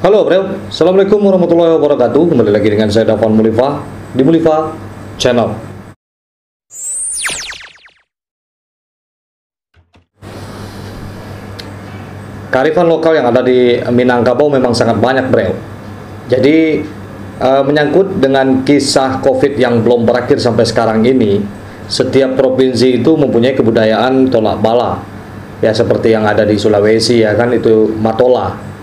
Halo bro, Assalamualaikum warahmatullahi wabarakatuh. Kembali lagi dengan saya Dafan Mulifa di Mulifa Channel. Kearifan lokal yang ada di Minangkabau memang sangat banyak bro. Jadi menyangkut dengan kisah COVID yang belum berakhir sampai sekarang ini, setiap provinsi itu mempunyai kebudayaan tolak bala. Ya seperti yang ada di Sulawesi ya kan, itu matola.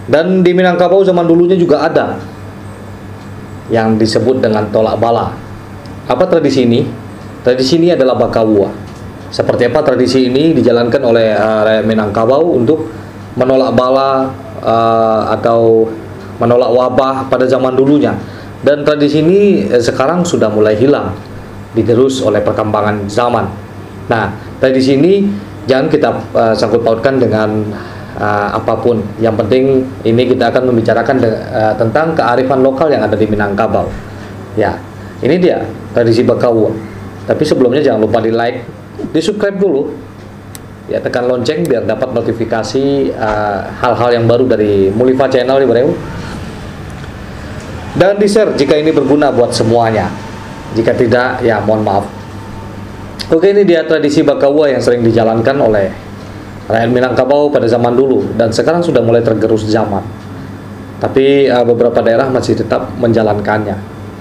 Dan di Minangkabau zaman dulunya juga ada yang disebut dengan tolak bala. Apa tradisi ini? Tradisi ini adalah Bakawua. Seperti apa tradisi ini dijalankan oleh rakyat Minangkabau untuk menolak bala atau menolak wabah pada zaman dulunya. Dan tradisi ini sekarang sudah mulai hilang, diterus oleh perkembangan zaman. Nah, tradisi ini jangan kita sangkut pautkan dengan apapun. Yang penting ini kita akan membicarakan tentang kearifan lokal yang ada di Minangkabau. Ya, ini dia tradisi Bakawua. Tapi sebelumnya jangan lupa di like, di subscribe dulu, ya tekan lonceng biar dapat notifikasi hal-hal yang baru dari Mulifa Channel nih bro. Dan di share jika ini berguna buat semuanya. Jika tidak, ya mohon maaf. Oke, ini dia tradisi Bakawua yang sering dijalankan oleh rakyat Minangkabau pada zaman dulu dan sekarang sudah mulai tergerus zaman. Tapi beberapa daerah masih tetap menjalankannya.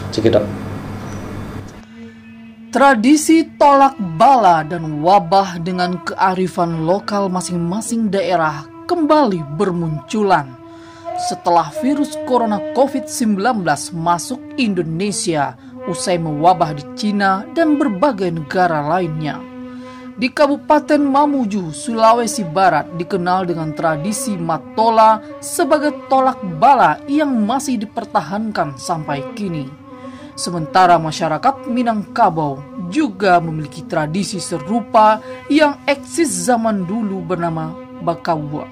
Cikidot. Tradisi tolak bala dan wabah dengan kearifan lokal masing-masing daerah kembali bermunculan setelah virus corona COVID-19 masuk Indonesia usai mewabah di Cina dan berbagai negara lainnya. Di Kabupaten Mamuju, Sulawesi Barat dikenal dengan tradisi matola sebagai tolak bala yang masih dipertahankan sampai kini. Sementara masyarakat Minangkabau juga memiliki tradisi serupa yang eksis zaman dulu bernama Bakawua.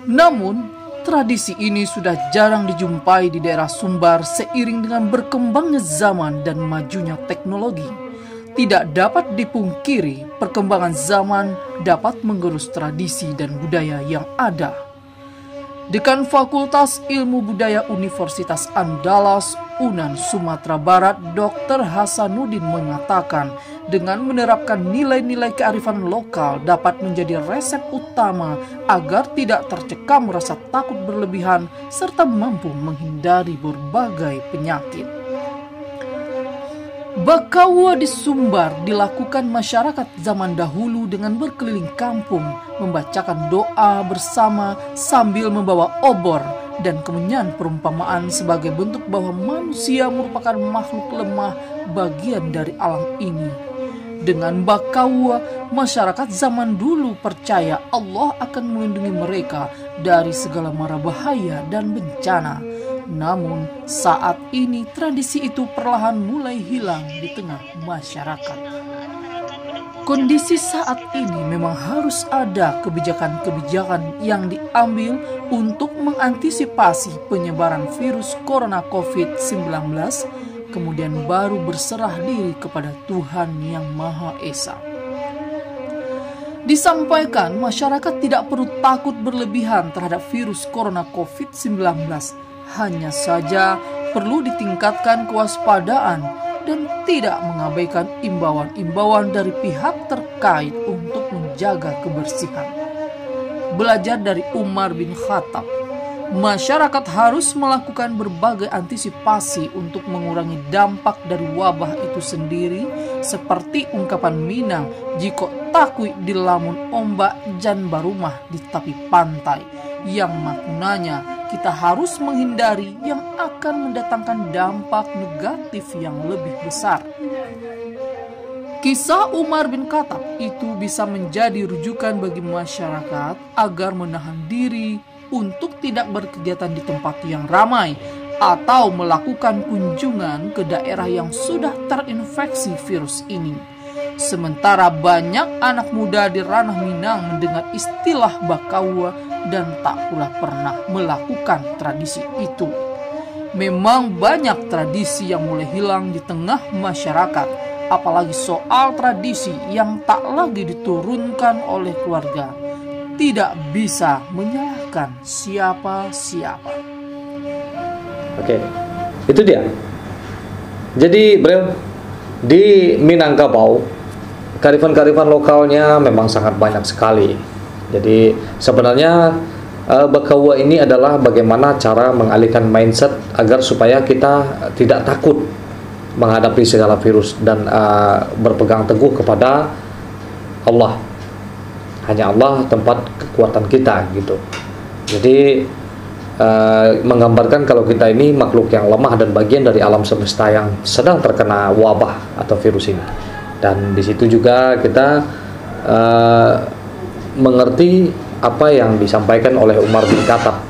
Namun, tradisi ini sudah jarang dijumpai di daerah Sumbar seiring dengan berkembangnya zaman dan majunya teknologi. Tidak dapat dipungkiri, perkembangan zaman dapat menggerus tradisi dan budaya yang ada. Dekan Fakultas Ilmu Budaya Universitas Andalas, Unan, Sumatera Barat, Dr. Hasanuddin mengatakan, dengan menerapkan nilai-nilai kearifan lokal dapat menjadi resep utama agar tidak tercekam rasa takut berlebihan serta mampu menghindari berbagai penyakit. Bakawua di Sumbar dilakukan masyarakat zaman dahulu dengan berkeliling kampung, membacakan doa bersama sambil membawa obor dan kemenyan perumpamaan sebagai bentuk bahwa manusia merupakan makhluk lemah bagian dari alam ini. Dengan Bakawua, masyarakat zaman dulu percaya Allah akan melindungi mereka dari segala mara bahaya dan bencana. Namun saat ini tradisi itu perlahan mulai hilang di tengah masyarakat. Kondisi saat ini memang harus ada kebijakan-kebijakan yang diambil untuk mengantisipasi penyebaran virus corona COVID-19, kemudian baru berserah diri kepada Tuhan Yang Maha Esa. Disampaikan masyarakat tidak perlu takut berlebihan terhadap virus corona COVID-19. Hanya saja perlu ditingkatkan kewaspadaan dan tidak mengabaikan imbauan-imbauan dari pihak terkait untuk menjaga kebersihan. Belajar dari Umar bin Khattab, masyarakat harus melakukan berbagai antisipasi untuk mengurangi dampak dari wabah itu sendiri, seperti ungkapan Minang, jika takui di lamun ombak jan barumah di tepi pantai, yang maknanya kita harus menghindari yang akan mendatangkan dampak negatif yang lebih besar. Kisah Umar bin Khattab itu bisa menjadi rujukan bagi masyarakat agar menahan diri untuk tidak berkegiatan di tempat yang ramai atau melakukan kunjungan ke daerah yang sudah terinfeksi virus ini. Sementara banyak anak muda di ranah Minang mendengar istilah Bakawua dan tak pula pernah melakukan tradisi itu. Memang banyak tradisi yang mulai hilang di tengah masyarakat, apalagi soal tradisi yang tak lagi diturunkan oleh keluarga. tidak bisa menyalahkan siapa-siapa. Oke, itu dia. Jadi bro, di Minangkabau kearifan-kearifan lokalnya memang sangat banyak sekali. Jadi sebenarnya Bakawa ini adalah bagaimana cara mengalihkan mindset agar supaya kita tidak takut menghadapi segala virus dan berpegang teguh kepada Allah. Hanya Allah tempat kekuatan kita gitu. Jadi menggambarkan kalau kita ini makhluk yang lemah dan bagian dari alam semesta yang sedang terkena wabah atau virus ini. Dan di situ juga kita mengerti apa yang disampaikan oleh Umar bin Khattab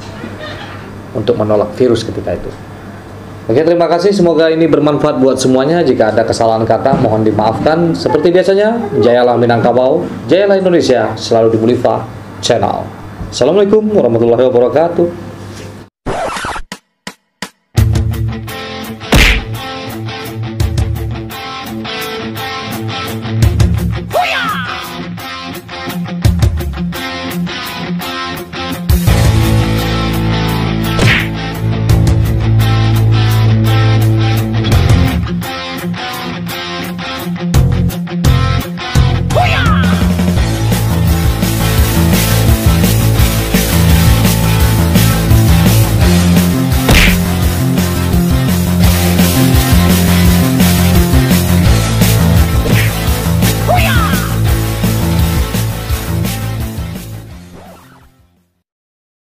untuk menolak virus ketika itu. Oke, terima kasih. Semoga ini bermanfaat buat semuanya. Jika ada kesalahan kata, mohon dimaafkan. Seperti biasanya, jayalah Minangkabau, jayalah Indonesia, selalu di Bulifa Channel. Assalamualaikum warahmatullahi wabarakatuh.